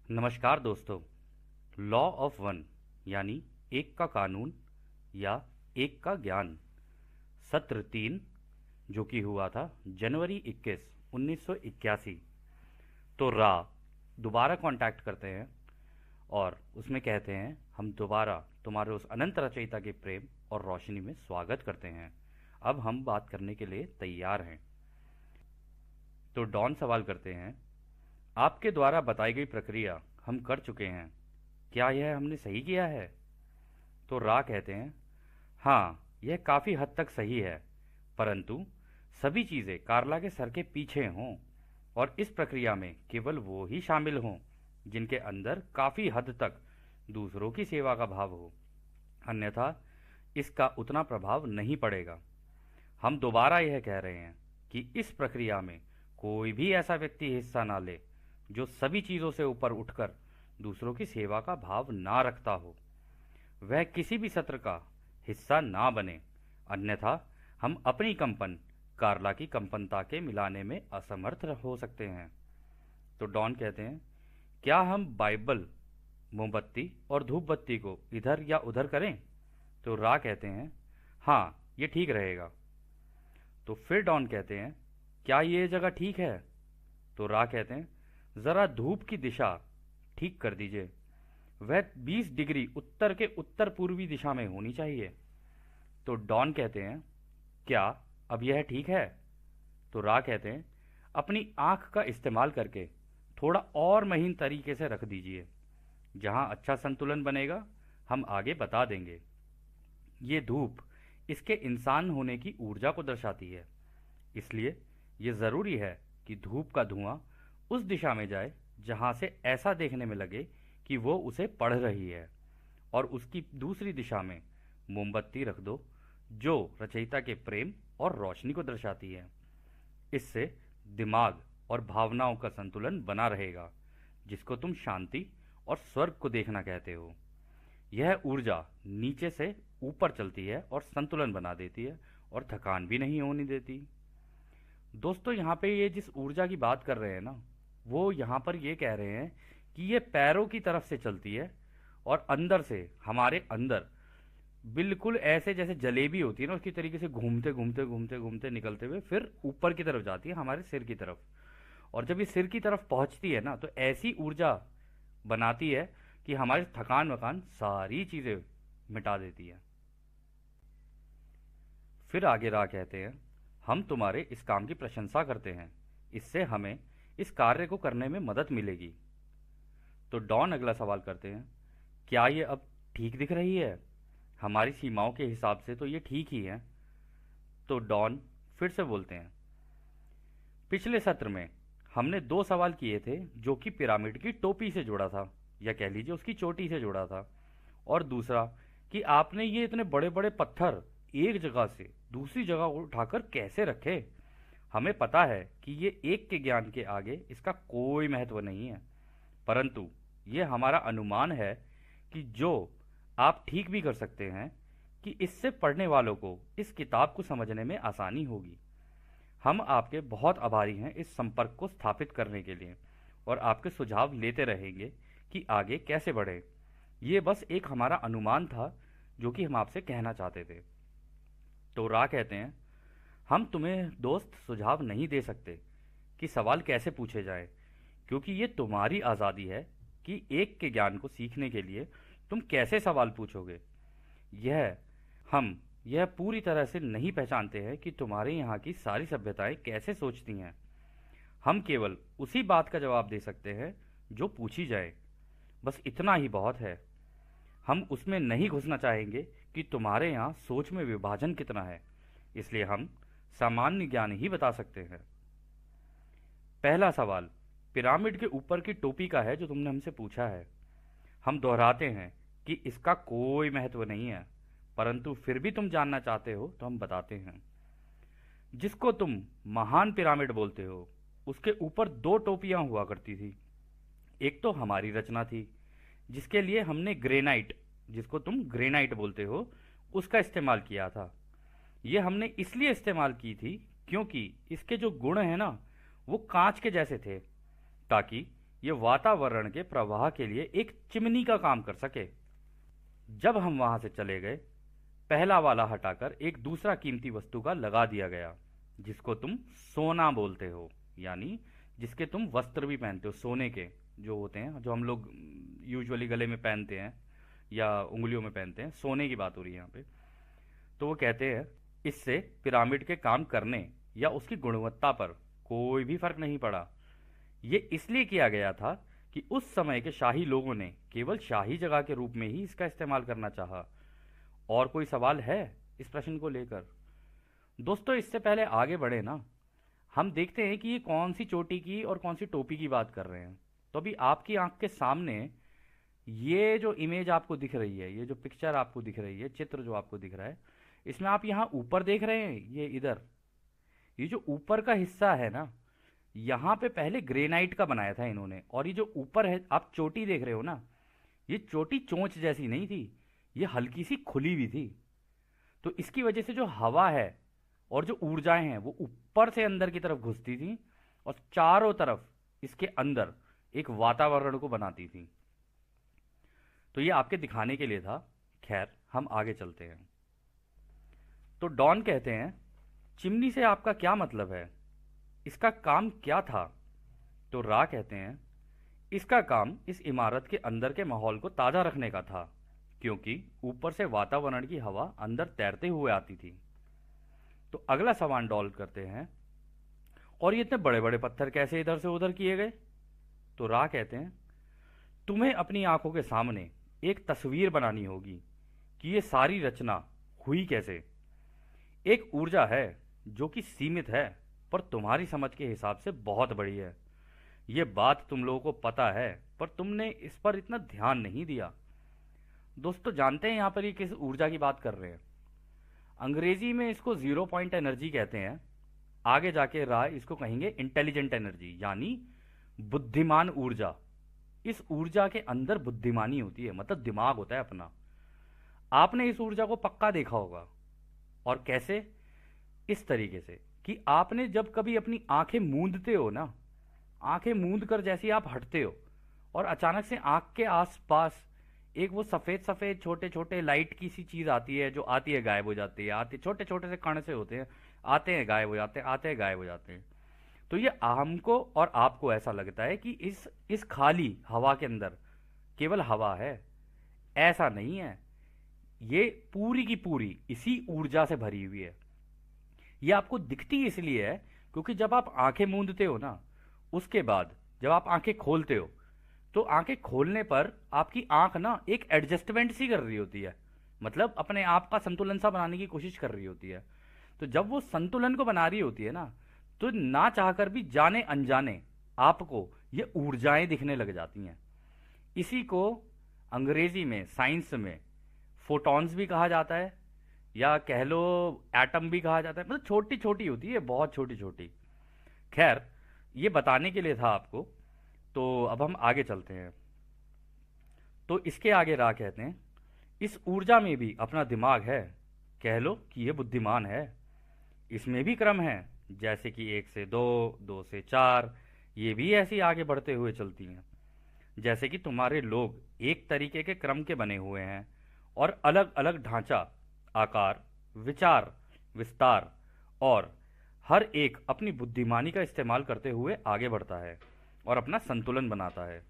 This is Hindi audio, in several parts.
नमस्कार दोस्तों। लॉ ऑफ वन यानी एक का कानून या एक का ज्ञान, सत्र 3, जो कि हुआ था जनवरी 21, 1981। तो दोबारा कांटेक्ट करते हैं और उसमें कहते हैं, हम दोबारा तुम्हारे उस अनंत रचयिता के प्रेम और रोशनी में स्वागत करते हैं। अब हम बात करने के लिए तैयार हैं। तो डॉन सवाल करते हैं, आपके द्वारा बताई गई प्रक्रिया हम कर चुके हैं, क्या यह हमने सही किया है? तो कहते हैं, हाँ, यह काफ़ी हद तक सही है, परंतु सभी चीज़ें कार्ला के सर के पीछे हों और इस प्रक्रिया में केवल वो ही शामिल हों जिनके अंदर काफ़ी हद तक दूसरों की सेवा का भाव हो, अन्यथा इसका उतना प्रभाव नहीं पड़ेगा। हम दोबारा यह कह रहे हैं कि इस प्रक्रिया में कोई भी ऐसा व्यक्ति हिस्सा ना ले जो सभी चीज़ों से ऊपर उठकर दूसरों की सेवा का भाव ना रखता हो। वह किसी भी सत्र का हिस्सा ना बने, अन्यथा हम अपनी कंपन कार्ला की कंपनता के मिलाने में असमर्थ हो सकते हैं। तो डॉन कहते हैं, क्या हम बाइबल, मोमबत्ती और धूप बत्ती को इधर या उधर करें? तो कहते हैं, हाँ, ये ठीक रहेगा। तो फिर डॉन कहते हैं, क्या ये जगह ठीक है? तो कहते हैं, ज़रा धूप की दिशा ठीक कर दीजिए, वह 20 डिग्री उत्तर के उत्तर पूर्वी दिशा में होनी चाहिए। तो डॉन कहते हैं, क्या अब यह ठीक है? तो कहते हैं, अपनी आंख का इस्तेमाल करके थोड़ा और महीन तरीके से रख दीजिए, जहां अच्छा संतुलन बनेगा हम आगे बता देंगे। ये धूप इसके इंसान होने की ऊर्जा को दर्शाती है, इसलिए ये ज़रूरी है कि धूप का धुआं उस दिशा में जाए जहां से ऐसा देखने में लगे कि वो उसे पढ़ रही है, और उसकी दूसरी दिशा में मोमबत्ती रख दो जो रचयिता के प्रेम और रोशनी को दर्शाती है। इससे दिमाग और भावनाओं का संतुलन बना रहेगा, जिसको तुम शांति और स्वर्ग को देखना कहते हो। यह ऊर्जा नीचे से ऊपर चलती है और संतुलन बना देती है और थकान भी नहीं होने देती। दोस्तों, यहाँ पे ये जिस ऊर्जा की बात कर रहे हैं ना, वो यहाँ पर ये कह रहे हैं कि ये पैरों की तरफ से चलती है और अंदर से, हमारे अंदर बिल्कुल ऐसे जैसे जलेबी होती है ना, उसकी तरीके से घूमते घूमते घूमते घूमते निकलते हुए फिर ऊपर की तरफ जाती है, हमारे सिर की तरफ। और जब ये सिर की तरफ पहुंचती है ना, तो ऐसी ऊर्जा बनाती है कि हमारी थकान वकान सारी चीज़ें मिटा देती है। फिर आगे कहते हैं, हम तुम्हारे इस काम की प्रशंसा करते हैं, इससे हमें इस कार्य को करने में मदद मिलेगी। तो डॉन अगला सवाल करते हैं, क्या ये अब ठीक दिख रही है? हमारी सीमाओं के हिसाब से तो ये ठीक ही है। तो डॉन फिर से बोलते हैं, पिछले सत्र में हमने 2 सवाल किए थे, जो कि पिरामिड की टोपी से जुड़ा था, या कह लीजिए उसकी चोटी से जुड़ा था, और दूसरा कि आपने ये इतने बड़े बड़े पत्थर एक जगह से दूसरी जगह उठाकर कैसे रखे। हमें पता है कि ये एक के ज्ञान के आगे इसका कोई महत्व नहीं है, परंतु ये हमारा अनुमान है कि जो आप ठीक भी कर सकते हैं कि इससे पढ़ने वालों को इस किताब को समझने में आसानी होगी। हम आपके बहुत आभारी हैं इस संपर्क को स्थापित करने के लिए, और आपके सुझाव लेते रहेंगे कि आगे कैसे बढ़े। ये बस एक हमारा अनुमान था जो कि हम आपसे कहना चाहते थे। तो कहते हैं, हम तुम्हें दोस्त सुझाव नहीं दे सकते कि सवाल कैसे पूछे जाए, क्योंकि ये तुम्हारी आज़ादी है कि एक के ज्ञान को सीखने के लिए तुम कैसे सवाल पूछोगे। हम यह पूरी तरह से नहीं पहचानते हैं कि तुम्हारे यहाँ की सारी सभ्यताएं कैसे सोचती हैं। हम केवल उसी बात का जवाब दे सकते हैं जो पूछी जाए, बस इतना ही बहुत है। हम उसमें नहीं घुसना चाहेंगे कि तुम्हारे यहाँ सोच में विभाजन कितना है, इसलिए हम सामान्य ज्ञान ही बता सकते हैं। पहला सवाल पिरामिड के ऊपर की टोपी का है, जो तुमने हमसे पूछा है। हम दोहराते हैं कि इसका कोई महत्व नहीं है, परंतु फिर भी तुम जानना चाहते हो तो हम बताते हैं। जिसको तुम महान पिरामिड बोलते हो, उसके ऊपर 2 टोपियां हुआ करती थी। एक तो हमारी रचना थी, जिसके लिए हमने ग्रेनाइट, जिसको तुम ग्रेनाइट बोलते हो, उसका इस्तेमाल किया था। ये हमने इसलिए इस्तेमाल की थी क्योंकि इसके जो गुण हैं ना, वो कांच के जैसे थे, ताकि ये वातावरण के प्रवाह के लिए एक चिमनी का काम कर सके। जब हम वहां से चले गए, पहला वाला हटाकर एक दूसरा कीमती वस्तु का लगा दिया गया, जिसको तुम सोना बोलते हो, यानी जिसके तुम वस्त्र भी पहनते हो, सोने के जो होते हैं, जो हम लोग यूजुअली गले में पहनते हैं या उंगलियों में पहनते हैं, सोने की बात हो रही है यहाँ पे। तो वो कहते हैं इससे पिरामिड के काम करने या उसकी गुणवत्ता पर कोई भी फर्क नहीं पड़ा। ये इसलिए किया गया था कि उस समय के शाही लोगों ने केवल शाही जगह के रूप में ही इसका इस्तेमाल करना चाहा। और कोई सवाल है इस प्रश्न को लेकर? दोस्तों, इससे पहले आगे बढ़े ना, हम देखते हैं कि ये कौन सी चोटी की और कौन सी टोपी की बात कर रहे हैं। तो अभी आपकी आंख के सामने ये जो इमेज आपको दिख रही है, ये जो पिक्चर आपको दिख रही है, चित्र जो आपको दिख रहा है, इसमें आप यहाँ ऊपर देख रहे हैं, ये इधर, ये जो ऊपर का हिस्सा है ना, यहाँ पे पहले ग्रेनाइट का बनाया था इन्होंने। और ये जो ऊपर है, आप चोटी देख रहे हो ना, ये चोटी चोंच जैसी नहीं थी, ये हल्की सी खुली हुई थी। तो इसकी वजह से जो हवा है और जो ऊर्जाएं हैं वो ऊपर से अंदर की तरफ घुसती थी और चारों तरफ इसके अंदर एक वातावरण को बनाती थी। तो ये आपके दिखाने के लिए था। खैर, हम आगे चलते हैं। तो डॉन कहते हैं, चिमनी से आपका क्या मतलब है? इसका काम क्या था? तो रा कहते हैं, इसका काम इस इमारत के अंदर के माहौल को ताज़ा रखने का था, क्योंकि ऊपर से वातावरण की हवा अंदर तैरते हुए आती थी। तो अगला सवाल डॉल करते हैं, और ये इतने बड़े बड़े पत्थर कैसे इधर से उधर किए गए? तो रा कहते हैं, तुम्हें अपनी आंखों के सामने एक तस्वीर बनानी होगी कि ये सारी रचना हुई कैसे। एक ऊर्जा है जो कि सीमित है, पर तुम्हारी समझ के हिसाब से बहुत बड़ी है। ये बात तुम लोगों को पता है, पर तुमने इस पर इतना ध्यान नहीं दिया। दोस्तों, जानते हैं यहाँ पर ये किस ऊर्जा की बात कर रहे हैं? अंग्रेजी में इसको जीरो पॉइंट एनर्जी कहते हैं। आगे जाके राय इसको कहेंगे इंटेलिजेंट एनर्जी, यानी बुद्धिमान ऊर्जा। इस ऊर्जा के अंदर बुद्धिमानी होती है, मतलब दिमाग होता है अपना। आपने इस ऊर्जा को पक्का देखा होगा। और कैसे? इस तरीके से कि आपने जब कभी अपनी आंखें मूंदते हो ना, आंखें मूंद कर जैसे आप हटते हो और अचानक से आंख के आसपास एक वो सफेद सफेद छोटे छोटे लाइट की सी चीज आती है, जो आती है गायब हो जाती है, आती छोटे छोटे से कण से होते हैं, आते हैं गायब हो जाते हैं, आते हैं गायब हो जाते हैं। तो ये हमको और आपको ऐसा लगता है कि इस खाली हवा के अंदर केवल हवा है। ऐसा नहीं है, ये पूरी की पूरी इसी ऊर्जा से भरी हुई है। ये आपको दिखती इसलिए है क्योंकि जब आप आंखें मूंदते हो ना, उसके बाद जब आप आंखें खोलते हो, तो आंखें खोलने पर आपकी आंख ना एक एडजस्टमेंट सी कर रही होती है, मतलब अपने आप का संतुलन सा बनाने की कोशिश कर रही होती है। तो जब वो संतुलन को बना रही होती है ना, तो ना चाहकर भी जाने अनजाने आपको ये ऊर्जाएं दिखने लग जाती हैं। इसी को अंग्रेजी में, साइंस में फोटॉन्स भी कहा जाता है, या कह लो एटम भी कहा जाता है। मतलब छोटी छोटी होती है, बहुत छोटी छोटी। खैर, ये बताने के लिए था आपको। तो अब हम आगे चलते हैं। तो इसके आगे रा कहते हैं, इस ऊर्जा में भी अपना दिमाग है, कह लो कि ये बुद्धिमान है। इसमें भी क्रम है, जैसे कि 1 से 2, 2 से 4, ये भी ऐसी आगे बढ़ते हुए चलती हैं। जैसे कि तुम्हारे लोग एक तरीके के क्रम के बने हुए हैं और अलग अलग ढांचा, आकार, विचार, विस्तार, और हर एक अपनी बुद्धिमानी का इस्तेमाल करते हुए आगे बढ़ता है और अपना संतुलन बनाता है।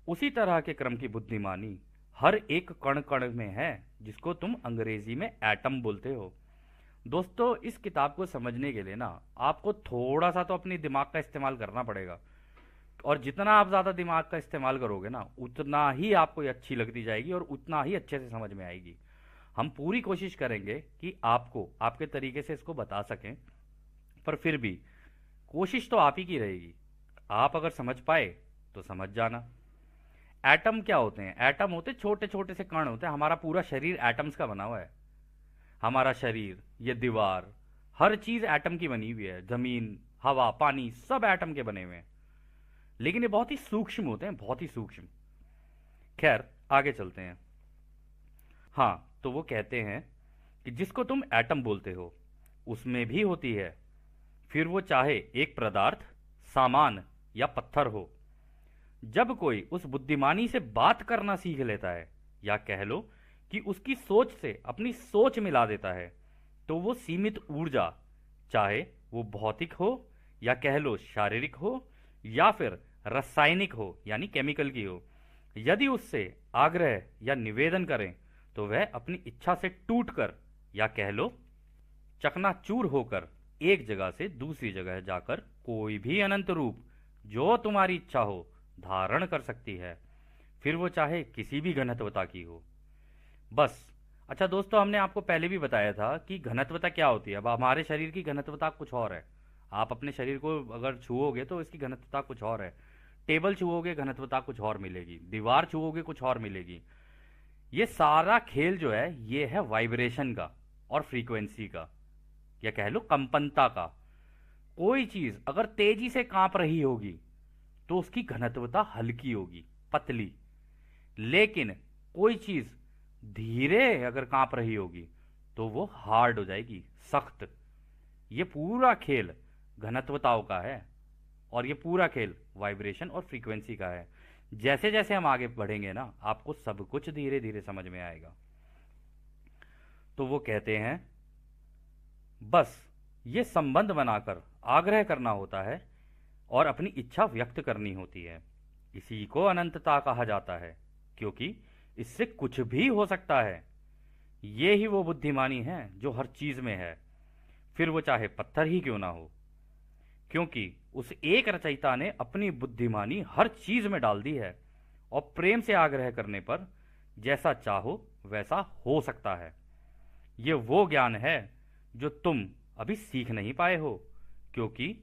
उसी तरह के क्रम की बुद्धिमानी हर एक कण कण में है, जिसको तुम अंग्रेजी में एटम बोलते हो। दोस्तों, इस किताब को समझने के लिए ना आपको थोड़ा सा तो अपने दिमाग का इस्तेमाल करना पड़ेगा, और जितना आप ज़्यादा दिमाग का इस्तेमाल करोगे ना, उतना ही आपको ये अच्छी लगती जाएगी और उतना ही अच्छे से समझ में आएगी। हम पूरी कोशिश करेंगे कि आपको आपके तरीके से इसको बता सकें, पर फिर भी कोशिश तो आप ही की रहेगी। आप अगर समझ पाए तो समझ जाना। एटम क्या होते हैं? एटम होते छोटे छोटे से कण होते हैं। हमारा पूरा शरीर एटम्स का बना हुआ है। हमारा शरीर, ये दीवार, हर चीज एटम की बनी हुई है। जमीन, हवा, पानी, सब एटम के बने हुए हैं। लेकिन ये बहुत ही सूक्ष्म होते हैं, बहुत ही सूक्ष्म। खैर, आगे चलते हैं। हाँ, तो वो कहते हैं कि जिसको तुम एटम बोलते हो, उसमें भी होती है, फिर वो चाहे एक पदार्थ, सामान या पत्थर हो। जब कोई उस बुद्धिमानी से बात करना सीख लेता है, या कह लो कि उसकी सोच से अपनी सोच मिला देता है, तो वो सीमित ऊर्जा, चाहे वो भौतिक हो या कह लो शारीरिक हो या फिर रासायनिक हो यानी केमिकल की हो, यदि उससे आग्रह या निवेदन करें तो वह अपनी इच्छा से टूटकर या कह लो चकनाचूर होकर एक जगह से दूसरी जगह जाकर कोई भी अनंत रूप जो तुम्हारी इच्छा हो धारण कर सकती है, फिर वो चाहे किसी भी घनत्वता की हो। बस। अच्छा दोस्तों, हमने आपको पहले भी बताया था कि घनत्वता क्या होती है। अब हमारे शरीर की घनत्वता कुछ और है। आप अपने शरीर को अगर छुओगे तो इसकी घनत्वता कुछ और है। टेबल छुओगे घनत्वता कुछ और मिलेगी, दीवार छुओगे कुछ और मिलेगी। ये सारा खेल जो है ये है वाइब्रेशन का और फ्रीक्वेंसी का, या कह लो कंपनता का। कोई चीज अगर तेजी से कांप रही होगी तो उसकी घनत्वता हल्की होगी, पतली। लेकिन कोई चीज धीरे अगर कांप रही होगी तो वो हार्ड हो जाएगी, सख्त। ये पूरा खेल घनत्वताओं का है और ये पूरा खेल वाइब्रेशन और फ्रीक्वेंसी का है। जैसे जैसे हम आगे बढ़ेंगे ना, आपको सब कुछ धीरे धीरे समझ में आएगा। तो वो कहते हैं बस ये संबंध बनाकर आग्रह करना होता है और अपनी इच्छा व्यक्त करनी होती है। इसी को अनंतता कहा जाता है, क्योंकि इससे कुछ भी हो सकता है। ये ही वो बुद्धिमानी है जो हर चीज में है, फिर वो चाहे पत्थर ही क्यों ना हो, क्योंकि उस एक रचयिता ने अपनी बुद्धिमानी हर चीज में डाल दी है और प्रेम से आग्रह करने पर जैसा चाहो वैसा हो सकता है। ये वो ज्ञान है जो तुम अभी सीख नहीं पाए हो, क्योंकि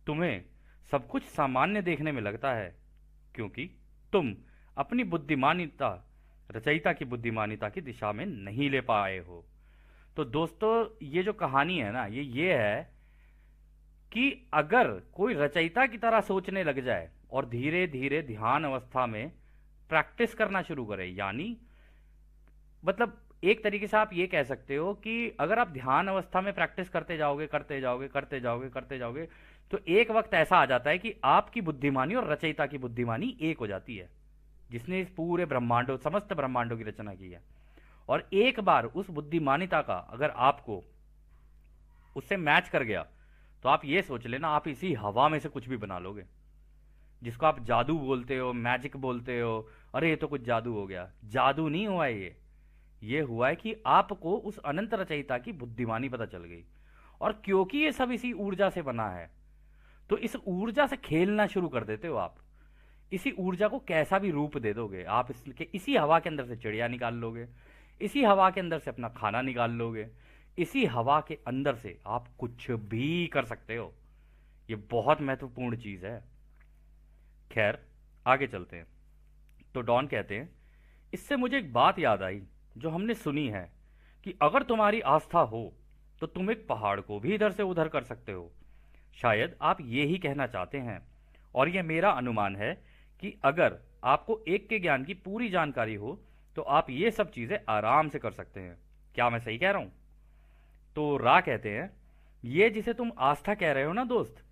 तुम्हें सब कुछ सामान्य देखने में लगता है, क्योंकि तुम अपनी बुद्धिमानिता रचयिता की बुद्धिमानिता की दिशा में नहीं ले पाए हो। तो दोस्तों, ये जो कहानी है ना, ये है कि अगर कोई रचयिता की तरह सोचने लग जाए और धीरे धीरे ध्यान अवस्था में प्रैक्टिस करना शुरू करे, यानी मतलब एक तरीके से आप ये कह सकते हो कि अगर आप ध्यान अवस्था में प्रैक्टिस करते जाओगे करते जाओगे करते जाओगे करते जाओगे, तो एक वक्त ऐसा आ जाता है कि आपकी बुद्धिमानी और रचयिता की बुद्धिमानी एक हो जाती है, जिसने इस पूरे ब्रह्मांडों समस्त ब्रह्मांडों की रचना की है। और एक बार उस बुद्धिमानिता का अगर आपको उससे मैच कर गया तो आप ये सोच लेना, आप इसी हवा में से कुछ भी बना लोगे, जिसको आप जादू बोलते हो, मैजिक बोलते हो। अरे ये तो कुछ जादू हो गया। जादू नहीं हुआ है ये हुआ है कि आपको उस अनंत रचयिता की बुद्धिमानी पता चल गई। और क्योंकि ये सब इसी ऊर्जा से बना है, तो इस ऊर्जा से खेलना शुरू कर देते हो आप। इसी ऊर्जा को कैसा भी रूप दे दोगे आप। इसके इसी हवा के अंदर से चिड़िया निकाल लोगे, इसी हवा के अंदर से अपना खाना निकाल लोगे, इसी हवा के अंदर से आप कुछ भी कर सकते हो। ये बहुत महत्वपूर्ण चीज है। खैर, आगे चलते हैं। तो डॉन कहते हैं, इससे मुझे एक बात याद आई जो हमने सुनी है कि अगर तुम्हारी आस्था हो तो तुम एक पहाड़ को भी इधर से उधर कर सकते हो। शायद आप ये ही कहना चाहते हैं, और यह मेरा अनुमान है कि अगर आपको एक के ज्ञान की पूरी जानकारी हो तो आप ये सब चीजें आराम से कर सकते हैं। क्या मैं सही कह रहा हूं? तो रा कहते हैं, ये जिसे तुम आस्था कह रहे हो ना दोस्त,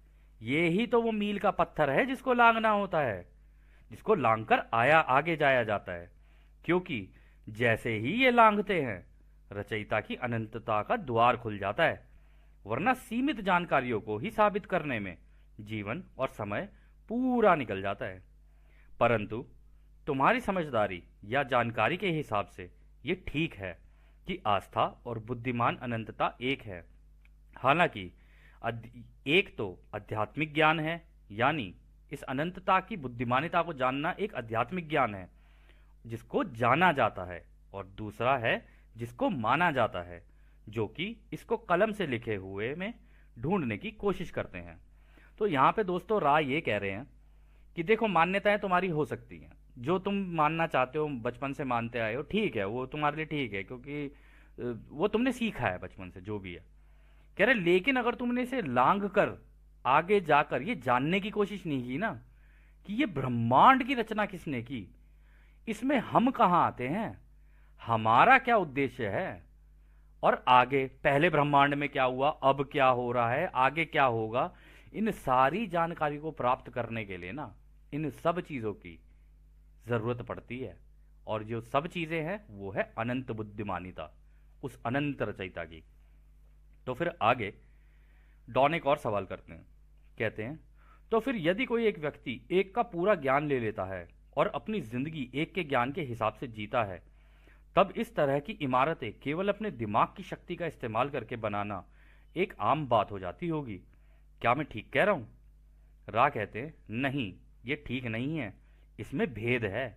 ये ही तो वो मील का पत्थर है जिसको लांघना होता है, जिसको लांघकर आगे जाया जाता है। क्योंकि जैसे ही ये लांघते हैं, रचयिता की अनंतता का द्वार खुल जाता है। वरना सीमित जानकारियों को ही साबित करने में जीवन और समय पूरा निकल जाता है। परंतु तुम्हारी समझदारी या जानकारी के हिसाब से ये ठीक है कि आस्था और बुद्धिमान अनंतता एक है। हालांकि एक तो आध्यात्मिक ज्ञान है, यानी इस अनंतता की बुद्धिमानिता को जानना एक आध्यात्मिक ज्ञान है जिसको जाना जाता है, और दूसरा है जिसको माना जाता है, जो कि इसको कलम से लिखे हुए में ढूंढने की कोशिश करते हैं। तो यहाँ पे दोस्तों राय ये कह रहे हैं कि देखो, मान्यताएं तुम्हारी हो सकती हैं, जो तुम मानना चाहते हो, बचपन से मानते आए हो, ठीक है, वो तुम्हारे लिए ठीक है, क्योंकि वो तुमने सीखा है बचपन से, जो भी है। कह रहे लेकिन अगर तुमने इसे लांघ कर आगे जाकर ये जानने की कोशिश नहीं की ना कि ये ब्रह्मांड की रचना किसने की, इसमें हम कहां आते हैं, हमारा क्या उद्देश्य है, और आगे पहले ब्रह्मांड में क्या हुआ, अब क्या हो रहा है, आगे क्या होगा, इन सारी जानकारी को प्राप्त करने के लिए ना इन सब चीज़ों की ज़रूरत पड़ती है, और जो सब चीज़ें हैं वो है अनंत बुद्धिमानिता, उस अनंत रचयिता की। तो फिर आगे डॉन एक और सवाल करते हैं। कहते हैं, तो फिर यदि कोई एक व्यक्ति एक का पूरा ज्ञान ले लेता है और अपनी जिंदगी एक के ज्ञान के हिसाब से जीता है, तब इस तरह की इमारतें केवल अपने दिमाग की शक्ति का इस्तेमाल करके बनाना एक आम बात हो जाती होगी। क्या मैं ठीक कह रहा हूं? रा कहते हैं, नहीं, ये ठीक नहीं है, इसमें भेद है।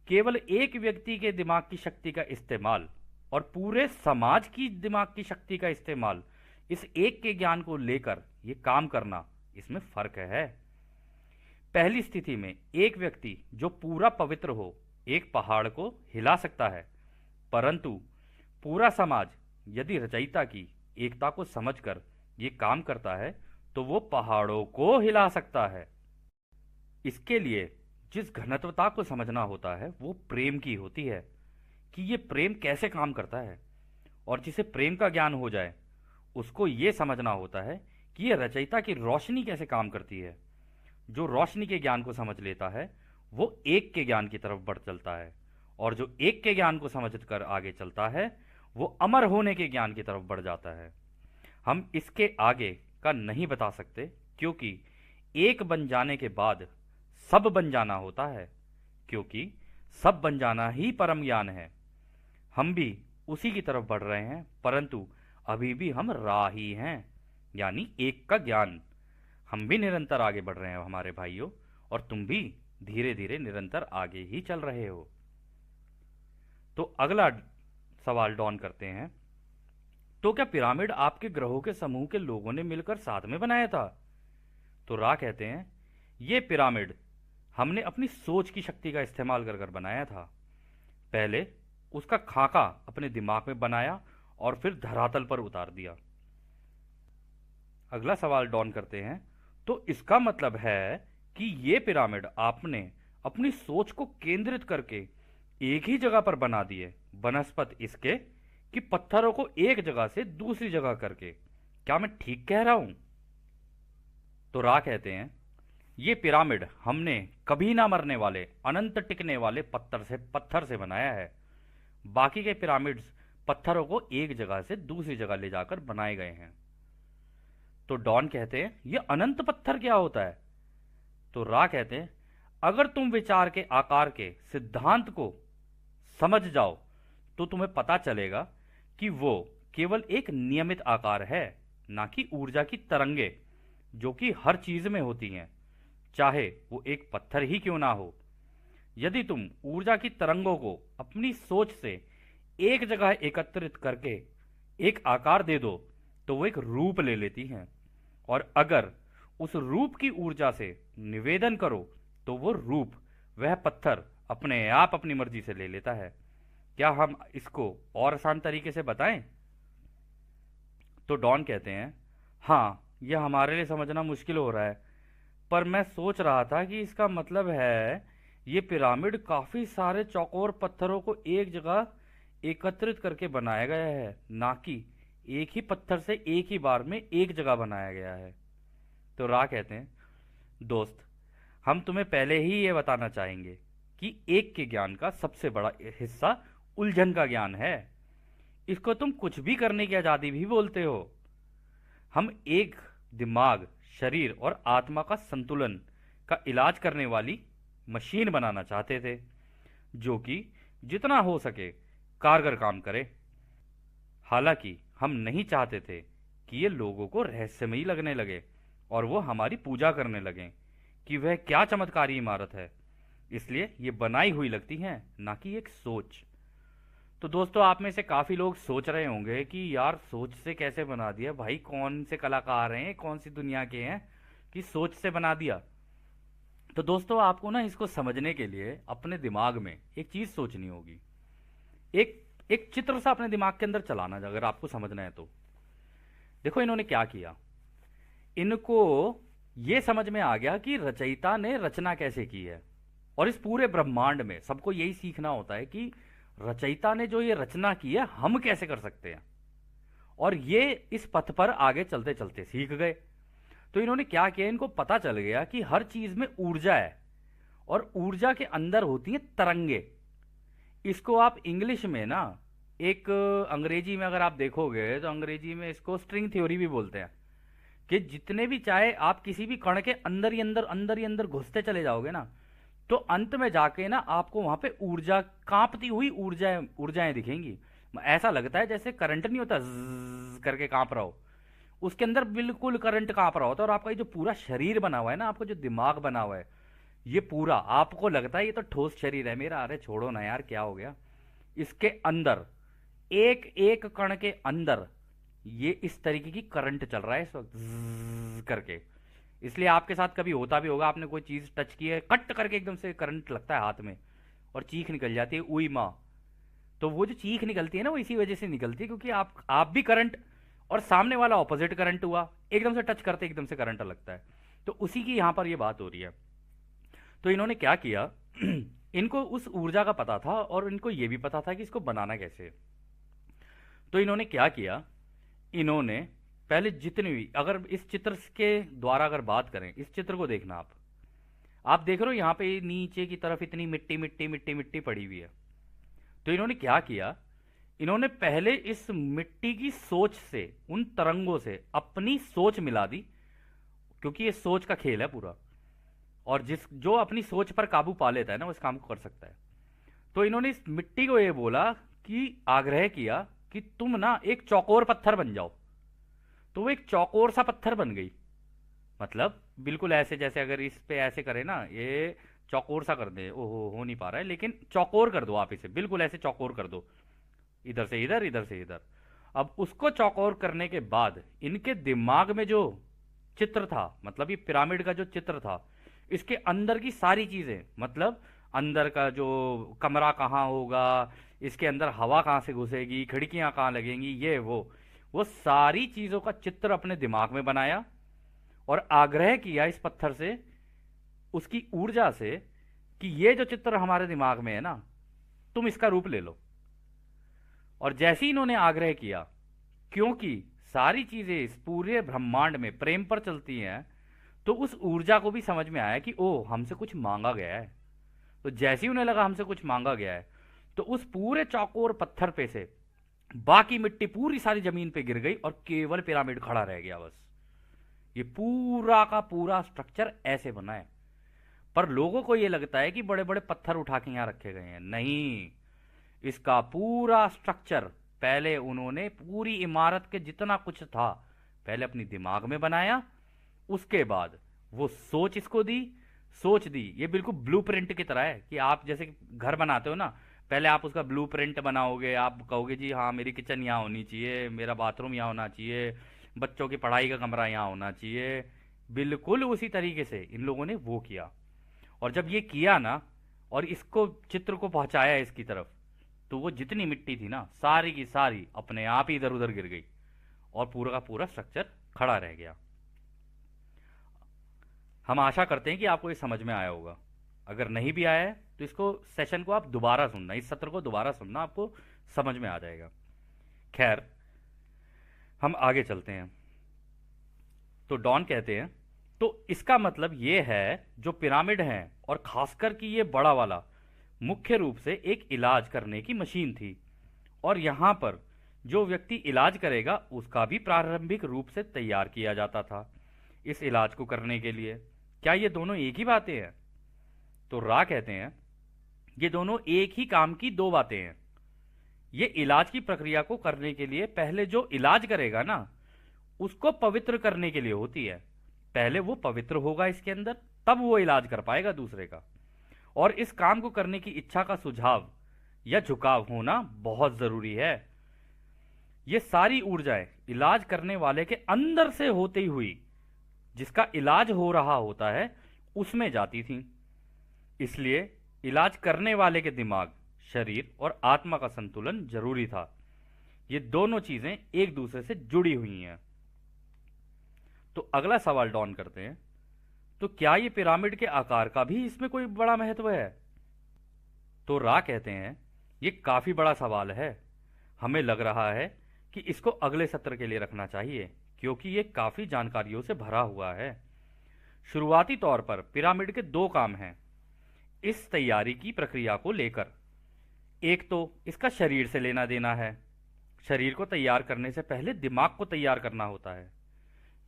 केवल एक व्यक्ति के दिमाग की शक्ति का इस्तेमाल और पूरे समाज की दिमाग की शक्ति का इस्तेमाल, इस एक के ज्ञान को लेकर ये काम करना, इसमें फर्क है। पहली स्थिति में एक व्यक्ति जो पूरा पवित्र हो एक पहाड़ को हिला सकता है, परंतु पूरा समाज यदि रचयिता की एकता को समझकर ये काम करता है तो वो पहाड़ों को हिला सकता है। इसके लिए जिस घनत्वता को समझना होता है वो प्रेम की होती है, कि ये प्रेम कैसे काम करता है। और जिसे प्रेम का ज्ञान हो जाए उसको ये समझना होता है कि ये रचयिता की रोशनी कैसे काम करती है। जो रोशनी के ज्ञान को समझ लेता है वो एक के ज्ञान की तरफ बढ़ चलता है, और जो एक के ज्ञान को समझकर आगे चलता है वो अमर होने के ज्ञान की तरफ बढ़ जाता है। हम इसके आगे का नहीं बता सकते, क्योंकि एक बन जाने के बाद सब बन जाना होता है, क्योंकि सब बन जाना ही परम ज्ञान है। हम भी उसी की तरफ बढ़ रहे हैं, परंतु अभी भी हम राही हैं, यानी एक का ज्ञान। हम भी निरंतर आगे बढ़ रहे हैं हमारे भाइयों, और तुम भी धीरे धीरे निरंतर आगे ही चल रहे हो। तो अगला सवाल डॉन करते हैं, तो क्या पिरामिड आपके ग्रहों के समूह के लोगों ने मिलकर साथ में बनाया था? तो रा कहते हैं, ये पिरामिड हमने अपनी सोच की शक्ति का इस्तेमाल कर बनाया था। पहले उसका खाका अपने दिमाग में बनाया और फिर धरातल पर उतार दिया। अगला सवाल डॉन करते हैं, तो इसका मतलब है कि ये पिरामिड आपने अपनी सोच को केंद्रित करके एक ही जगह पर बना दिए, बनस्पत इसके कि पत्थरों को एक जगह से दूसरी जगह करके। क्या मैं ठीक कह रहा हूं? तो रा कहते हैं, ये पिरामिड हमने कभी ना मरने वाले अनंत टिकने वाले पत्थर से बनाया है। बाकी के पिरामिड्स पत्थरों को एक जगह से दूसरी जगह ले जाकर बनाए गए हैं। तो डॉन कहते हैं, ये अनंत पत्थर क्या होता है? तो रा कहते हैं, अगर तुम विचार के आकार के सिद्धांत को समझ जाओ तो तुम्हें पता चलेगा कि वो केवल एक नियमित आकार है, ना कि ऊर्जा की तरंगे जो कि हर चीज में होती हैं, चाहे वो एक पत्थर ही क्यों ना हो। यदि तुम ऊर्जा की तरंगों को अपनी सोच से एक जगह एकत्रित करके एक आकार दे दो तो वो एक रूप ले लेती हैं, और अगर उस रूप की ऊर्जा से निवेदन करो तो वो रूप, वह पत्थर अपने आप अपनी मर्जी से ले लेता है। क्या हम इसको और आसान तरीके से बताएं? तो डॉन कहते हैं, हाँ, यह हमारे लिए समझना मुश्किल हो रहा है, पर मैं सोच रहा था कि इसका मतलब है ये पिरामिड काफी सारे चौकोर पत्थरों को एक जगह एकत्रित करके बनाया गया है, ना कि एक ही पत्थर से एक ही बार में एक जगह बनाया गया है। तो रा कहते हैं, दोस्त, हम तुम्हें पहले ही ये बताना चाहेंगे कि एक के ज्ञान का सबसे बड़ा हिस्सा उलझन का ज्ञान है। इसको तुम कुछ भी करने की आजादी भी बोलते हो। हम एक दिमाग, शरीर और आत्मा का संतुलन का इलाज करने वाली मशीन बनाना चाहते थे, जो कि जितना हो सके कारगर काम करे। हालांकि हम नहीं चाहते थे कि ये लोगों को रहस्यमयी लगने लगे और वो हमारी पूजा करने लगें कि वह क्या चमत्कारी इमारत है। इसलिए ये बनाई हुई लगती हैं, ना कि एक सोच। तो दोस्तों, आप में से काफी लोग सोच रहे होंगे कि यार सोच से कैसे बना दिया भाई, कौन से कलाकार हैं, कौन सी दुनिया के हैं कि सोच से बना दिया। तो दोस्तों, आपको ना इसको समझने के लिए अपने दिमाग में एक चीज सोचनी होगी, एक एक चित्र सा अपने दिमाग के अंदर चलाना, अगर आपको समझना है तो। देखो इन्होंने क्या किया, इनको ये समझ में आ गया कि रचयिता ने रचना कैसे की है, और इस पूरे ब्रह्मांड में सबको यही सीखना होता है कि रचयिता ने जो ये रचना की है हम कैसे कर सकते हैं, और ये इस पथ पर आगे चलते चलते सीख गए। तो इन्होंने क्या किया, इनको पता चल गया कि हर चीज में ऊर्जा है, और ऊर्जा के अंदर होती हैं तरंगे। इसको आप इंग्लिश में ना, एक अंग्रेजी में अगर आप देखोगे तो अंग्रेजी में इसको स्ट्रिंग थ्योरी भी बोलते हैं, कि जितने भी चाहे आप किसी भी कण के अंदर ही अंदर अंदर ही अंदर घुसते चले जाओगे ना, तो अंत में जाके ना आपको वहां पे ऊर्जा, कांपती हुई ऊर्जाएं ऊर्जाएं दिखेंगी। ऐसा लगता है जैसे करंट नहीं होता, ज़्ज़ करके कांप रहा हो, उसके अंदर बिल्कुल करंट कांप रहा होता है। और आपका ये जो पूरा शरीर बना हुआ है ना, आपका जो दिमाग बना हुआ है, ये पूरा आपको लगता है ये तो ठोस शरीर है मेरा, अरे छोड़ो ना यार क्या हो गया। इसके अंदर एक एक कण के अंदर ये इस तरीके की करंट चल रहा है इस वक्त, ज़्ज़ करके। इसलिए आपके साथ कभी होता भी होगा, आपने कोई चीज टच की है, कट करके एकदम से करंट लगता है हाथ में और चीख निकल जाती है, उई माँ। तो वो जो चीख निकलती है ना, वो इसी वजह से निकलती है क्योंकि आप भी करंट और सामने वाला ऑपोजिट करंट हुआ, एकदम से टच करते एकदम से करंट लगता है। तो उसी की यहां पर ये बात हो रही है। तो इन्होंने क्या किया, इनको उस ऊर्जा का पता था और इनको ये भी पता था कि इसको बनाना कैसे है। तो इन्होंने क्या किया, इन्होंने पहले जितने भी, अगर इस चित्र के द्वारा अगर बात करें, इस चित्र को देखना आप देख रहे हो यहाँ पे नीचे की तरफ इतनी मिट्टी मिट्टी मिट्टी मिट्टी पड़ी हुई है। तो इन्होंने क्या किया, इन्होंने पहले इस मिट्टी की सोच से, उन तरंगों से अपनी सोच मिला दी, क्योंकि ये सोच का खेल है पूरा, और जो अपनी सोच पर काबू पा लेता है ना, वो इस काम को कर सकता है। तो इन्होंने इस मिट्टी को ये बोला कि, आग्रह किया कि तुम ना एक चौकोर पत्थर बन जाओ। तो वो एक चौकोर सा पत्थर बन गई, मतलब बिल्कुल ऐसे, जैसे अगर इस पे ऐसे करें ना, ये चौकोर सा कर दे, ओहो हो नहीं पा रहा है, लेकिन चौकोर कर दो आप इसे, बिल्कुल ऐसे चौकोर कर दो, इधर से इधर, इधर से इधर। अब उसको चौकोर करने के बाद इनके दिमाग में जो चित्र था, मतलब ये पिरामिड का जो चित्र था, इसके अंदर की सारी चीजें, मतलब अंदर का जो कमरा कहाँ होगा, इसके अंदर हवा कहाँ से घुसेगी, खिड़कियां कहाँ लगेंगी, ये वो सारी चीजों का चित्र अपने दिमाग में बनाया और आग्रह किया इस पत्थर से, उसकी ऊर्जा से, कि ये जो चित्र हमारे दिमाग में है ना, तुम इसका रूप ले लो। और जैसे ही इन्होंने आग्रह किया, क्योंकि सारी चीजें इस पूरे ब्रह्मांड में प्रेम पर चलती हैं, तो उस ऊर्जा को भी समझ में आया कि ओ, हमसे कुछ मांगा गया है। तो जैसे ही उन्हें लगा हमसे कुछ मांगा गया है, तो उस पूरे चौकोर पत्थर पे से बाकी मिट्टी पूरी सारी जमीन पे गिर गई और केवल पिरामिड खड़ा रह गया बस। ये पूरा का पूरा स्ट्रक्चर ऐसे बना है। पर लोगों को ये लगता है कि बड़े बड़े पत्थर उठा के यहां रखे गए हैं, नहीं, इसका पूरा स्ट्रक्चर पहले उन्होंने पूरी इमारत के जितना कुछ था पहले अपनी दिमाग में बनाया, उसके बाद वो सोच इसको दी, सोच दी। ये बिल्कुल ब्लूप्रिंट की तरह है कि आप जैसे घर बनाते हो ना, पहले आप उसका ब्लूप्रिंट बनाओगे, आप कहोगे जी हाँ मेरी किचन यहाँ होनी चाहिए, मेरा बाथरूम यहाँ होना चाहिए, बच्चों की पढ़ाई का कमरा यहाँ होना चाहिए। बिल्कुल उसी तरीके से इन लोगों ने वो किया। और जब ये किया ना, और इसको चित्र को पहुंचाया इसकी तरफ, तो वो जितनी मिट्टी थी ना, सारी की सारी अपने आप ही इधर उधर गिर गई और पूरा का पूरा स्ट्रक्चर खड़ा रह गया। हम आशा करते हैं कि आपको ये समझ में आया होगा। अगर नहीं भी आया है तो इसको, सेशन को आप दोबारा सुनना, इस सत्र को दोबारा सुनना, आपको समझ में आ जाएगा। खैर, हम आगे चलते हैं। तो डॉन कहते हैं, तो इसका मतलब ये है जो पिरामिड है, और खासकर कि ये बड़ा वाला, मुख्य रूप से एक इलाज करने की मशीन थी, और यहां पर जो व्यक्ति इलाज करेगा उसका भी प्रारंभिक रूप से तैयार किया जाता था इस इलाज को करने के लिए। क्या ये दोनों एक ही बातें हैं? तो रा कहते हैं, ये दोनों एक ही काम की दो बातें हैं। ये इलाज की प्रक्रिया को करने के लिए पहले जो इलाज करेगा ना, उसको पवित्र करने के लिए होती है। पहले वो पवित्र होगा इसके अंदर, तब वो इलाज कर पाएगा दूसरे का। और इस काम को करने की इच्छा का सुझाव या झुकाव होना बहुत जरूरी है। ये सारी ऊर्जाएं इलाज करने वाले के अंदर से होती हुई, जिसका इलाज हो रहा होता है, उसमें जाती थी। इसलिए इलाज करने वाले के दिमाग, शरीर और आत्मा का संतुलन जरूरी था। ये दोनों चीजें एक दूसरे से जुड़ी हुई हैं। तो अगला सवाल डॉन करते हैं, तो क्या ये पिरामिड के आकार का भी इसमें कोई बड़ा महत्व है? तो रा कहते हैं, ये काफी बड़ा सवाल है। हमें लग रहा है कि इसको अगले सत्र के लिए रखना चाहिए, क्योंकि ये काफी जानकारियों से भरा हुआ है। शुरुआती तौर पर पिरामिड के दो काम हैं। इस तैयारी की प्रक्रिया को लेकर। एक तो इसका शरीर से लेना देना है। शरीर को तैयार करने से पहले दिमाग को तैयार करना होता है।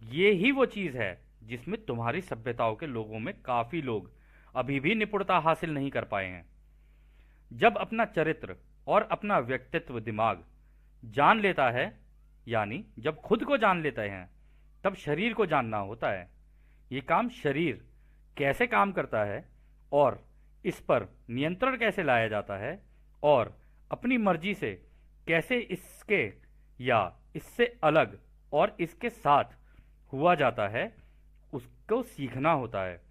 ये ही वो चीज है जिसमें तुम्हारी सभ्यताओं के लोगों में काफी लोग अभी भी निपुणता हासिल नहीं कर पाए हैं। जब अपना चरित्र और अपना व्यक्तित्व दिमाग जान लेता है, यानी जब खुद को जान लेते हैं, तब शरीर को जानना होता है। ये काम शरीर कैसे काम करता है और इस पर नियंत्रण कैसे लाया जाता है और अपनी मर्जी से कैसे इसके या इससे अलग और इसके साथ हुआ जाता है, उसको सीखना होता है।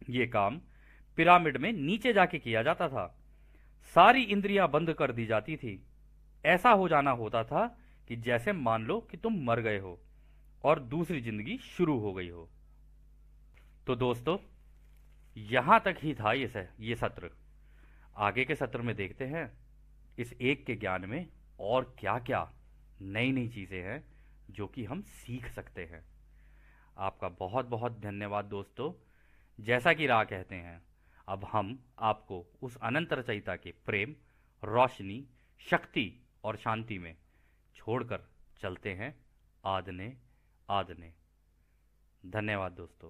ये काम पिरामिड में नीचे जाके किया जाता था। सारी इंद्रियां बंद कर दी जाती थी। ऐसा हो जाना होता था कि जैसे मान लो कि तुम मर गए हो और दूसरी जिंदगी शुरू हो गई हो। तो दोस्तों, यहां तक ही था ये सत्र। आगे के सत्र में देखते हैं इस एक के ज्ञान में और क्या क्या नई नई चीजें हैं जो कि हम सीख सकते हैं। आपका बहुत बहुत धन्यवाद दोस्तों। जैसा कि राह कहते हैं, अब हम आपको उस अनंत रचयिता के प्रेम, रोशनी, शक्ति और शांति में छोड़कर चलते हैं आदने आदने। धन्यवाद दोस्तों।